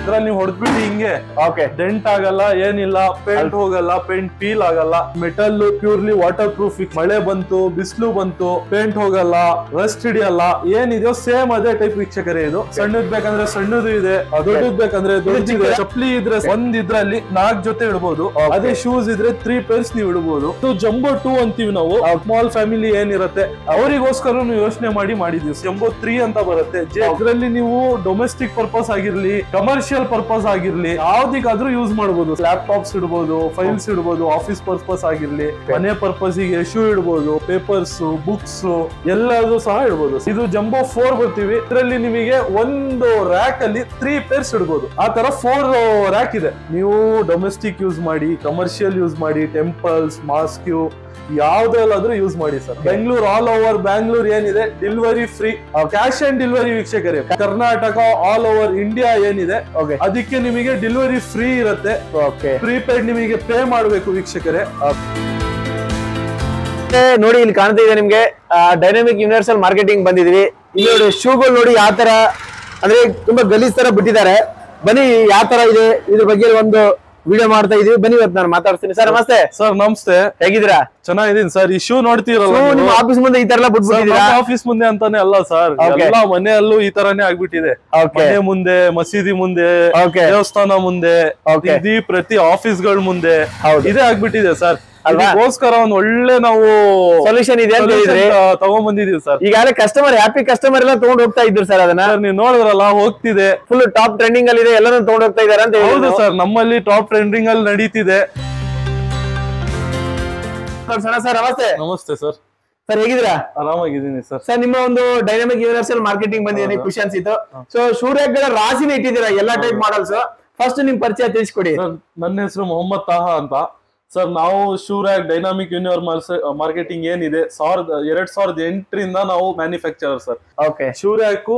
ಇದ್ರಲ್ಲಿ ನೀವು ಹೊಡೆದ್ಬಿಟ್ಟು ಹಿಂಗೆ ಡೆಂಟ್ ಆಗಲ್ಲ, ಏನಿಲ್ಲ, ಪೇಂಟ್ ಹೋಗಲ್ಲ, ಪೇಂಟ್ ಪೀಲ್ ಆಗಲ್ಲ, ಮೆಟಲ್ ಪ್ಯೂರ್ಲಿ ವಾಟರ್ ಪ್ರೂಫ್. ಮಳೆ ಬಂತು, ಬಿಸಿಲು ಬಂತು, ಪೇಂಟ್ ಹೋಗಲ್ಲ, ರಸ್ಟ್ ಹಿಡಿಯಲ್ಲ, ಏನಿದೆಯೋ ಸೇಮ್ ಅದೇ ಟೈಪ್ ವೀಕ್ಷಕರೇ. ಇದು ಸಣ್ಣದ್ ಬೇಕಂದ್ರೆ ಸಣ್ಣದು ಇದೆ, ದೊಡ್ಡದ್ ಬೇಕಂದ್ರೆ ದೊಡ್ಡದಿದೆ. ಚಪ್ಪಲಿ ಇದ್ರೆ ಒಂದ್ ಇದ್ರಲ್ಲಿ 4 ಜೊತೆ ಇಡಬಹುದು, ಅದೇ ಶೂಸ್ ಇದ್ರೆ 3 ಪೇರ್ಸ್ ನೀವು ಇಡಬಹುದು. ಇದು ಜಂಬೋ 2 ಅಂತೀವಿ ನಾವು. ಸ್ಮಾಲ್ ಫ್ಯಾಮಿಲಿ ಏನಿರುತ್ತೆ ಅವರಿಗೋಸ್ಕರ ಯೋಚನೆ ಮಾಡಿ ಮಾಡಿದೀವಿ. ಜಂಬೋ 3 ಅಂತ ಬರುತ್ತೆ. ಇದರಲ್ಲಿ ನೀವು ಡೊಮೆಸ್ಟಿಕ್ ಪರ್ಪಸ್ ಆಗಿರ್ಲಿ, ಕಮರ್ಷಿಯಲ್ ಪರ್ಪಸ್ ಆಗಿರ್ಲಿ, ಯಾವ್ದಿಗಾದ್ರೂ ಯೂಸ್ ಮಾಡಬಹುದು. ಲ್ಯಾಪ್ಟಾಪ್ಸ್ ಇಡಬಹುದು, ಫೈಲ್ಸ್ ಇಡಬಹುದು, ಆಫೀಸ್ ಪರ್ಪಸ್ ಆಗಿರ್ಲಿ, ಮನೆ ಪರ್ಪಸ್ ಗೆ ಶೂ ಇಡಬಹುದು, ಪೇಪರ್ಸ್, ಬುಕ್ಸ್ ಎಲ್ಲದೂ ಸಹ ಇಡಬಹುದು. ಇದು ಜಂಬೋ 4 ಬರ್ತೀವಿ. ಇದರಲ್ಲಿ ನಿಮಗೆ ಒಂದು ರ್ಯಾಕ್ ಅಲ್ಲಿ 3 ಪೇರ್ಸ್ ಇಡಬಹುದು. ಆ ತರ 4 ರ್ಯಾಕ್ ಇದೆ. ನೀವು ಡೊಮೆಸ್ಟಿಕ್ ಯೂಸ್ ಮಾಡಿ, ಕಮರ್ಷಿಯಲ್ ಯೂಸ್ ಮಾಡಿ, ಟೆಂಪಲ್ಸ್, ಮಾಸ್ಕ್ಯೂ ಯಾವ್ದಲ್ಲಾದ್ರೂ ಯೂಸ್ ಮಾಡಿ sir. Bengaluru all over Bangalore ಏನಿದೆ delivery free, cash and delivery ವೀಕ್ಷಕರೇ. ಕರ್ನಾಟಕ ಆಲ್ ಓವರ್ ಇಂಡಿಯಾ ಏನಿದೆ ಅದಕ್ಕೆ ನಿಮಗೆ ಡೆಲಿವರಿ ಫ್ರೀ ಇರುತ್ತೆ. ಪ್ರೀಪೇಡ್ ನಿಮಗೆ ಪೇ ಮಾಡಬೇಕು ವೀಕ್ಷಕರೇ. ನೋಡಿ ಇಲ್ಲಿ ಕಾಣ್ತಾ ಇದೆ ನಿಮ್ಗೆ ಡೈನಾಮಿಕ್ ಯೂನಿವರ್ಸಲ್ ಮಾರ್ಕೆಟಿಂಗ್ ಬಂದಿದ್ವಿ. ಇಲ್ಲಿ ನೋಡಿ ಶೂಗಳು ನೋಡಿ ಯಾವ ತರ ಅಂದ್ರೆ ತುಂಬಾ ಗಲೀಜ್ ತರ ಬಿಟ್ಟಿದ್ದಾರೆ. ಬನ್ನಿ ಯಾವ ತರ ಇದೆ ಇದ್ರ ಬಗ್ಗೆ ಒಂದು ವಿಡಿಯೋ ಮಾಡ್ತಾ ಇದೀವಿ. ಬನ್ನಿ ಇವತ್ತು ನಾನು ಮಾತಾಡ್ತೀನಿ. ಸರ್ ನಮಸ್ತೆ. ಸರ್ ನಮಸ್ತೆ, ಹೇಗಿದ್ದೀರಾ? ಚೆನ್ನಾಗಿದ್ದೀನಿ ಸರ್. ಈ ಶೂ ನೋಡ್ತೀರಲ್ಲ, ನಿಮ್ಮ ಆಫೀಸ್ ಮುಂದೆ ಈ ತರ ಎಲ್ಲ ಬಿಟ್ಬಿಟ್ಟಿದ್ದೀರಾ? ಆಫೀಸ್ ಮುಂದೆ ಅಂತಾನೆ ಅಲ್ಲ ಸರ್, ಎಲ್ಲಾ ಮನೆಯಲ್ಲೂ ಈ ತರಾನೇ ಆಗ್ಬಿಟ್ಟಿದೆ. ಮನೆ ಮುಂದೆ, ಮಸೀದಿ ಮುಂದೆ, ದೇವಸ್ಥಾನ ಮುಂದೆ, ಪ್ರತಿ ಆಫೀಸ್ ಗಳ ಮುಂದೆ ಇದೇ ಆಗ್ಬಿಟ್ಟಿದೆ ಸರ್. ಅದಕ್ಕೋಸ್ಕರ ಒಂದ್ ಒಳ್ಳೆ ನಾವು ಸೊಲ್ಯೂಷನ್ ಇದೆ ಅಂತ ತಗೊಂಡ್ಬಂದಿದೀವಿ ಸರ್. ಈಗಾಗಲೇ ಕಸ್ಟಮರ್ ಹ್ಯಾಪಿ ಕಸ್ಟಮರ್ ಎಲ್ಲ ತಗೊಂಡ್ ಹೋಗ್ತಾ ಇದ್ರು ಸರ್. ಅದನ್ನ ನೀವು ನೋಡಿದ್ರಲ್ಲ, ಹೋಗ್ತಿದೆ, ಫುಲ್ ಟಾಪ್ ಟ್ರೆಂಡಿಂಗ್ ಅಲ್ಲಿ ಇದೆ, ಎಲ್ಲರೂ ತಗೊಂಡ್ ಹೋಗ್ತಾ ಇದಾರೆ ಅಂತ. ಹೌದು ಸರ್, ನಮ್ಮಲ್ಲಿ ಟಾಪ್ ಟ್ರೆಂಡಿಂಗ್ ಅಲ್ಲಿ ನಡೀತಿದೆ. ಸರ್ ನಮಸ್ತೆ. ನಮಸ್ತೆ ಸರ್. ಸರ್ ಹೇಗಿದ್ದೀರಾ? ಆರಾಮಾಗಿದ್ದೀನಿ ಸರ್. ಸರ್ ನಿಮ್ಮ ಒಂದು ಡೈನಾಮಿಕ್ ಯೂನಿವರ್ಸಲ್ ಮಾರ್ಕೆಟಿಂಗ್ ಬಂದಿದೆ, ಖುಷಿ ಅನ್ಸಿತ್ತು. ಸೊ ಸೂರ್ಯಗಳ ರಾಶಿನ ಇಟ್ಟಿದ್ದೀರಾ, ಎಲ್ಲಾ ಟೈಪ್ ಮಾಡಲ್ಸ್. ಫಸ್ಟ್ ನಿಮ್ ಪರಿಚಯ ತಿಳಿಸ್ಕೊಡಿ. ನನ್ನ ಹೆಸರು ಮೊಹಮ್ಮದ್ ತಾಹಾ ಅಂತ ಸರ್. ನಾವು ಶೂರ್ಯಾಕ್ ಡೈನಾಮಿಕ್ ಮಾರ್ಕೆಟಿಂಗ್ ಏನಿದೆ 2008ರಿಂದ ನಾವು ಮ್ಯಾನುಫ್ಯಾಕ್ಚರರ್ ಸರ್. ಶೂರ್ಯಾಕ್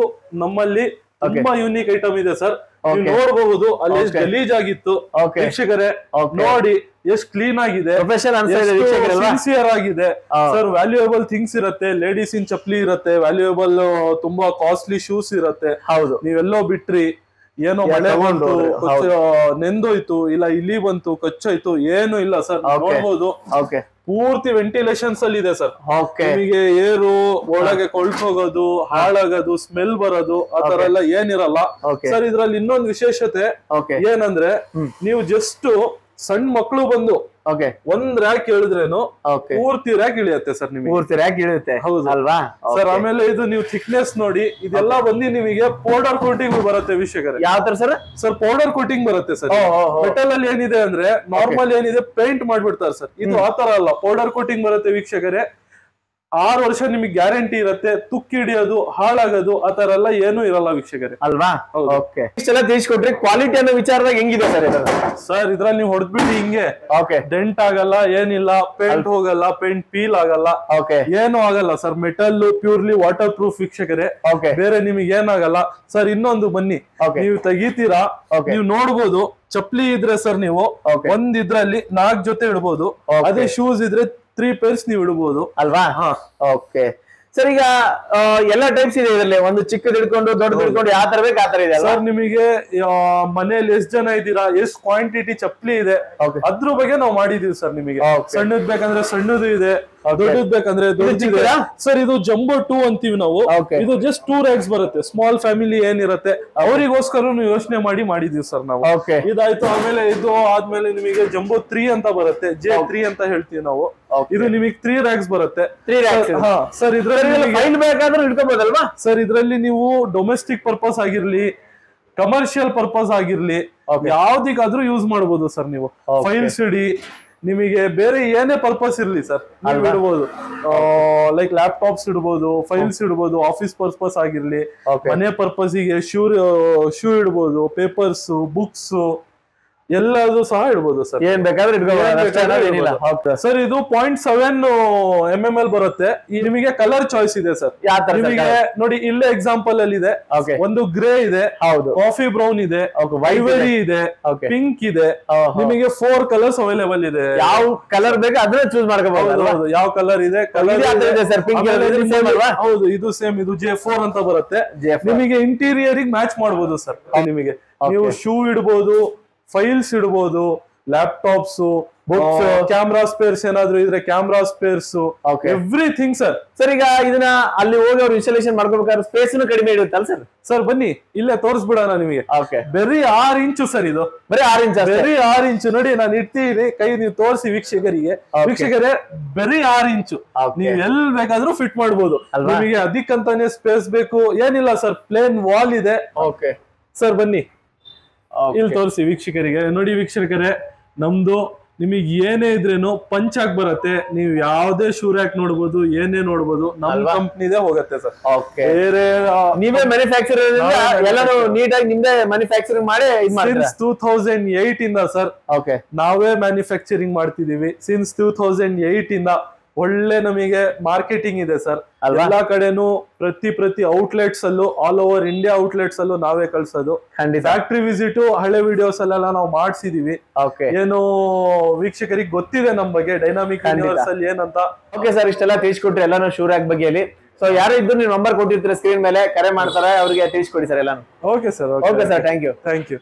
ನಮ್ಮಲ್ಲಿ ತುಂಬಾ ಯೂನಿಕ್ ಐಟಮ್ ಇದೆ ಸರ್. ನೀವು ನೋಡಬಹುದು ಅಲ್ಲಿ ಎಷ್ಟು ಗಲೀಜ್ ಆಗಿತ್ತು ವೀಕ್ಷಕರೇ, ನೋಡಿ ಎಷ್ಟು ಕ್ಲೀನ್ ಆಗಿದೆ, ಸಿನ್ಸಿಯರ್ ಆಗಿದೆ ಸರ್. ವ್ಯಾಲ್ಯೂಯಬಲ್ ಥಿಂಗ್ಸ್ ಇರುತ್ತೆ, ಲೇಡೀಸ್ ಇನ್ ಚಪ್ಪಲಿ ಇರುತ್ತೆ, ವ್ಯಾಲ್ಯೂಯಬಲ್ ತುಂಬಾ ಕಾಸ್ಟ್ಲಿ ಶೂಸ್ ಇರುತ್ತೆ. ಹೌದು, ನೀವೆಲ್ಲೋ ಬಿಟ್ರಿ, ಏನೋ ಮಳೆ ಬಂತು, ನೆಂದೋಯ್ತು, ಇಲ್ಲ ಇಲಿ ಬಂತು, ಕಚ್ಚೋಯ್ತು, ಏನು ಇಲ್ಲ ಸರ್. ನೋಡ್ಬೋದು ಪೂರ್ತಿ ವೆಂಟಿಲೇಷನ್ಸ್ ಅಲ್ಲಿ ಇದೆ ಸರ್. ನಿಮಗೆ ಏರು ಒಳಗೆ ಕೊಳ್ಸೋಗೋದು, ಹಾಳಾಗೋದು, ಸ್ಮೆಲ್ ಬರೋದು ಆ ತರ ಎಲ್ಲ ಏನಿರಲ್ಲ ಸರ್. ಇದ್ರಲ್ಲಿ ಇನ್ನೊಂದು ವಿಶೇಷತೆ ಏನಂದ್ರೆ, ನೀವು ಜಸ್ಟ್ ಸಣ್ಣ ಮಕ್ಕಳು ಬಂದು ಒಂದ್ ರ್ಯಾಕ್ ಹೇಳಿದ್ರೇನು ಪೂರ್ತಿ ರ್ಯಾಕ್ ಇಳಿಯುತ್ತೆ ಸರ್. ನಿಮಗೆ ಪೂರ್ತಿ ರ್ಯಾಕ್ ಇಳಿಯುತ್ತೆ. ಹೌದು ಅಲ್ವಾ ಸರ್? ಆಮೇಲೆ ಇದು ನೀವು ಥಿಕ್ನೆಸ್ ನೋಡಿ, ಇದೆಲ್ಲ ಬಂದು ನಿಮಗೆ ಪೌಡರ್ ಕೋಟಿಂಗ್ ಬರುತ್ತೆ ವೀಕ್ಷಕರೇ. ಯಾವ ತರ ಸರ್? ಸರ್ ಪೌಡರ್ ಕೋಟಿಂಗ್ ಬರುತ್ತೆ ಸರ್. ಮೆಟಲ್ ಅಲ್ಲಿ ಏನಿದೆ ಅಂದ್ರೆ ನಾರ್ಮಲ್ ಏನಿದೆ ಪೇಂಟ್ ಮಾಡ್ಬಿಡ್ತಾರೆ ಸರ್. ಇದು ಆತರ ಅಲ್ಲ, ಪೌಡರ್ ಕೋಟಿಂಗ್ ಬರುತ್ತೆ ವೀಕ್ಷಕರೇ. 6 ವರ್ಷ ನಿಮಗೆ ಗ್ಯಾರಂಟಿ ಇರುತ್ತೆ. ತುಕ್ಕಿ ಹಿಡಿಯೋದು, ಹಾಳಾಗೋದು ಆ ತರ ಎಲ್ಲ ಏನು ಇರಲ್ಲ ವೀಕ್ಷಕರೇ, ಅಲ್ವಾ? ಇಷ್ಟೆಲ್ಲ ತಿಳಿಸ್ಕೊಟ್ರಿ. ಕ್ವಾಲಿಟಿ ಅನ್ನೋ ವಿಚಾರದಾಗ ಹೆಂಗಿದೆ ಸರ್? ಸರ್ ಇದ್ರಲ್ಲಿ ನೀವು ಹೊಡೆದ್ಬಿಟ್ಟು ಹಿಂಗೆ ಡೆಂಟ್ ಆಗಲ್ಲ, ಏನಿಲ್ಲ, ಪೇಂಟ್ ಹೋಗಲ್ಲ, ಪೇಂಟ್ ಪೀಲ್ ಆಗಲ್ಲ, ಏನು ಆಗಲ್ಲ sir. Metal purely water proof ವೀಕ್ಷಕರೇ, ಬೇರೆ ನಿಮಗೆ ಏನಾಗಲ್ಲ ಸರ್. ಇನ್ನೊಂದು ಬನ್ನಿ, ನೀವು ತೆಗಿತೀರಾ, ನೀವು ನೋಡ್ಬೋದು ಚಪ್ಪಲಿ ಇದ್ರೆ ಸರ್, ನೀವು ಒಂದ್ ಇದ್ರಲ್ಲಿ 4 ಜೊತೆ ಇಡಬಹುದು, ಅದೇ ಶೂಸ್ ಇದ್ರೆ 3 ಪೇರ್ಸ್ ನೀವು ಇಡಬಹುದು, ಅಲ್ವಾ? Okay sir. ಈಗ ಎಲ್ಲಾ ಟೈಪ್ಸ್ ಇದೆ ಇದರಲ್ಲಿ, ಒಂದು ಚಿಕ್ಕದ್ ಹಿಡ್ಕೊಂಡು ದೊಡ್ಡದು ಹಿಡ್ಕೊಂಡು ಯಾವ ತರ ಬೇಕು ಆ ತರ ಇದೆ ಸರ್. ನಿಮಗೆ ಮನೆಯಲ್ಲಿ ಎಷ್ಟು ಜನ ಇದ್ದೀರಾ, ಎಷ್ಟು ಕ್ವಾಂಟಿಟಿ ಚಪ್ಪಲಿ ಇದೆ ಅದ್ರ ಬಗ್ಗೆ ನಾವು ಮಾಡಿದೀವಿ ಸರ್. ನಿಮಗೆ ಸಣ್ಣದ್ ಬೇಕಂದ್ರೆ ಸಣ್ಣದು ಇದೆ, ದೊಡ್ಡದ್ ಬೇಕಂದ್ರೆ ದೊಡ್ಡದಿದೆ ಸರ್. ಇದು ಜಂಬೋ 2 ಅಂತೀವಿ ನಾವು. ಇದು ಜಸ್ಟ್ 2 ರ್ಯಾಕ್ಸ್ ಬರುತ್ತೆ. ಸ್ಮಾಲ್ ಫ್ಯಾಮಿಲಿ ಏನಿರುತ್ತೆ ಅವರಿಗೋಸ್ಕರ ಯೋಚನೆ ಮಾಡಿ ಮಾಡಿದೀವಿ ಸರ್ ನಾವು. ಇದಾಯ್ತು. ಆಮೇಲೆ ಇದು ಆದ್ಮೇಲೆ ನಿಮಗೆ ಜಂಬೋ 3 ಅಂತ ಬರುತ್ತೆ, J3 ಅಂತ ಹೇಳ್ತೀವಿ ನಾವು. ಇದು ನಿಮಗೆ 3 ರ್ಯಾಕ್ಸ್ ಬರುತ್ತೆ. ಸರ್ ಇದ್ರಲ್ಲಿ ಬೇಕಾದ್ರೂ ಇಟ್ಕೋಬಹುದಲ್ವಾ ಸರ್? ಇದ್ರಲ್ಲಿ ನೀವು ಡೊಮೆಸ್ಟಿಕ್ ಪರ್ಪಸ್ ಆಗಿರ್ಲಿ, ಕಮರ್ಷಿಯಲ್ ಪರ್ಪಸ್ ಆಗಿರ್ಲಿ, ಯಾವ್ದಿಗಾದ್ರೂ ಯೂಸ್ ಮಾಡಬಹುದು ಸರ್. ನೀವು ಫೈಲ್ಸ್ ಇಡಿ, ನಿಮಗೆ ಬೇರೆ ಏನೇ ಪರ್ಪಸ್ ಇರ್ಲಿ ಸರ್, ನೀವು ಇಡಬಹುದು. ಲೈಕ್ ಲ್ಯಾಪ್ಟಾಪ್ಸ್ ಇಡಬಹುದು, ಫೈಲ್ಸ್ ಇಡಬಹುದು, ಆಫೀಸ್ ಪರ್ಪಸ್ ಆಗಿರ್ಲಿ, ಮನೆ ಪರ್ಪಸ್ ಗೆ ಶೂ ಇಡಬಹುದು, ಪೇಪರ್ಸ್, ಬುಕ್ಸ್ ಎಲ್ಲದೂ ಸಹ ಇಡ್ಬೋದು ಸರ್. ಏನ್ ಬೇಕಾದ್ರೆ ಏನಿಲ್ಲ. ಸರ್ ಇದು 0.7 mm ಬರುತ್ತೆ. ನಿಮಗೆ ಕಲರ್ ಚಾಯ್ಸ್ ಇದೆ ಸರ್. ಯಾವ ತರ ನಿಮಗೆ ನೋಡಿ ಇಲ್ಲೇ ಎಕ್ಸಾಂಪಲ್ ಅಲ್ಲಿ ಇದೆ. Okay. ಒಂದು ಗ್ರೇ ಇದೆ, ಹೌದು, ಕಾಫಿ ಬ್ರೌನ್ ಇದೆ, ಐವರಿ ಇದೆ, Okay. ಪಿಂಕ್ ಇದೆ. ನಿಮಗೆ 4 ಕಲರ್ಸ್ ಅವೈಲೇಬಲ್ ಇದೆ. ಯಾವ ಕಲರ್ ಬೇಕು ಅದನ್ನ ಚೂಸ್ ಮಾಡ್ಕೋಬಹುದು. ಯಾವ ಕಲರ್ ಇದೆ ಸರ್ ಪಿಂಕ್ ಹೌದು, ಇದು ಸೇಮ್, ಇದು J4 ಅಂತ ಬರುತ್ತೆ. ನಿಮಗೆ ಇಂಟೀರಿಯರ್ ಮ್ಯಾಚ್ ಮಾಡಬಹುದು ಸರ್. ನಿಮಗೆ ನೀವು ಶೂ ಇಡಬಹುದು, ಫೈಲ್ಸ್ ಇಡಬಹುದು, ಲ್ಯಾಪ್ಟಾಪ್ಸ್, ಬುಕ್ಸ್, ಕ್ಯಾಮ್ರಾ ಸ್ಪೇರ್ಸ್ ಏನಾದ್ರು ಇದ್ರೆ camera spares, everything sir. Sir ಈಗ ಇದನ್ನ ಅಲ್ಲಿ ಹೋಗಿ ಅವ್ರು ಇನ್ಸ್ಟಾಲೇಷನ್ ಮಾಡ್ಕೋಬೇಕಾದ್ರೆ ಸ್ಪೇಸ್ ಕಡಿಮೆ ಇಡುತ್ತಲ್ಲ ಸರ್? ಸರ್ ಬನ್ನಿ ಇಲ್ಲೇ ತೋರಿಸ್ಬಿಡೋಣ ನಿಮಗೆ. ಬರೀ 6 ಇಂಚು ಸರ್, ಇದು ಬರೀ 6 ಇಂಚ್, ಬರೀ 6 ಇಂಚು. ನೋಡಿ ನಾನು ಇಡ್ತೀನಿ ಕೈ, ನೀವು ತೋರಿಸಿ ವೀಕ್ಷಕರಿಗೆ. ವೀಕ್ಷಕರೇ ಬರೀ 6 ಇಂಚು, ನೀವು ಎಲ್ ಬೇಕಾದ್ರೂ ಫಿಟ್ ಮಾಡ್ಬೋದು. ನಿಮಗೆ ಅದಕ್ಕಂತಾನೆ ಸ್ಪೇಸ್ ಬೇಕು ಏನಿಲ್ಲ ಸರ್, ಪ್ಲೇನ್ ವಾಲ್ ಇದೆ. ಓಕೆ ಸರ್ ಬನ್ನಿ ಇಲ್ಲಿ ತೋರಿಸಿ ವೀಕ್ಷಕರಿಗೆ. ನೋಡಿ ವೀಕ್ಷಕರೇ, ನಮ್ದು ನಿಮಗೆ ಏನೇ ಇದ್ರೇನು ಪಂಚ್ ಆಗಿ ಬರುತ್ತೆ. ನೀವು ಯಾವ್ದೇ ಶೂ ರ್ಯಾಕ್ ನೋಡ್ಬೋದು, ಏನೇ ನೋಡ್ಬೋದು, ನಮ್ಮ ಕಂಪ್ನಿದೇ ಹೋಗುತ್ತೆ ಸರ್. ಬೇರೆ ನೀವೇ ಮ್ಯಾನುಫ್ಯಾಕ್ಚರ್ ಎಲ್ಲಾನು ನೀಟಾಗಿ ನಿಮ್ದೇ ಮ್ಯಾನುಫ್ಯಾಕ್ಚರಿಂಗ್ ಮಾಡಿ ಸಿನ್ಸ್ 2008 ಇಂದ ಸರ್ ನಾವೇ ಮ್ಯಾನುಫ್ಯಾಕ್ಚರಿಂಗ್ ಮಾಡ್ತಿದೀವಿ. ಸಿನ್ಸ್ 2008 ಇಂದ ಒಳ್ಳೆ ನಮಗೆ ಮಾರ್ಕೆಟಿಂಗ್ ಇದೆ ಸರ್. ಎಲ್ಲಾ ಕಡೆನೂ ಪ್ರತಿ ಔಟ್ಲೆಟ್ಸ್ ಅಲ್ಲೂ, ಆಲ್ ಓವರ್ ಇಂಡಿಯಾ ಔಟ್ಲೆಟ್ಸ್ ಅಲ್ಲೂ ನಾವೇ ಕಳ್ಸೋದು. ಫ್ಯಾಕ್ಟ್ರಿ ವಿಸಿಟ್ ಹಳೆ ವಿಡಿಯೋಸ್ ಅಲ್ಲೆಲ್ಲ ನಾವು ಮಾಡಿಸಿದೀವಿ. ಏನು ವೀಕ್ಷಕರಿಗೆ ಗೊತ್ತಿದೆ ನಮ್ ಬಗ್ಗೆ, ಡೈನಾಮಿಕ್ ಯೂನಿವರ್ಸಲ್ ಏನಂತ. ಓಕೆ ಸರ್, ಇಷ್ಟೆಲ್ಲ ತಿಳಿಸ್ಕೊಟ್ರಿ ಎಲ್ಲಾನು ಶೂ ರ್ಯಾಕ್ ಬಗ್ಗೆ. ಸೊ ಯಾರು ಇದ್ದು ನೀವು ನಂಬರ್ ಕೊಟ್ಟಿರ್ತೀರ ಸ್ಕ್ರೀನ್ ಮೇಲೆ, ಕರೆ ಮಾಡ್ತಾರೆ, ಅವ್ರಿಗೆ ತಿಳಿಸ್ಕೊಡಿ ಸರ್ ಎಲ್ಲಾನು. Okay sir, okay sir, thank you.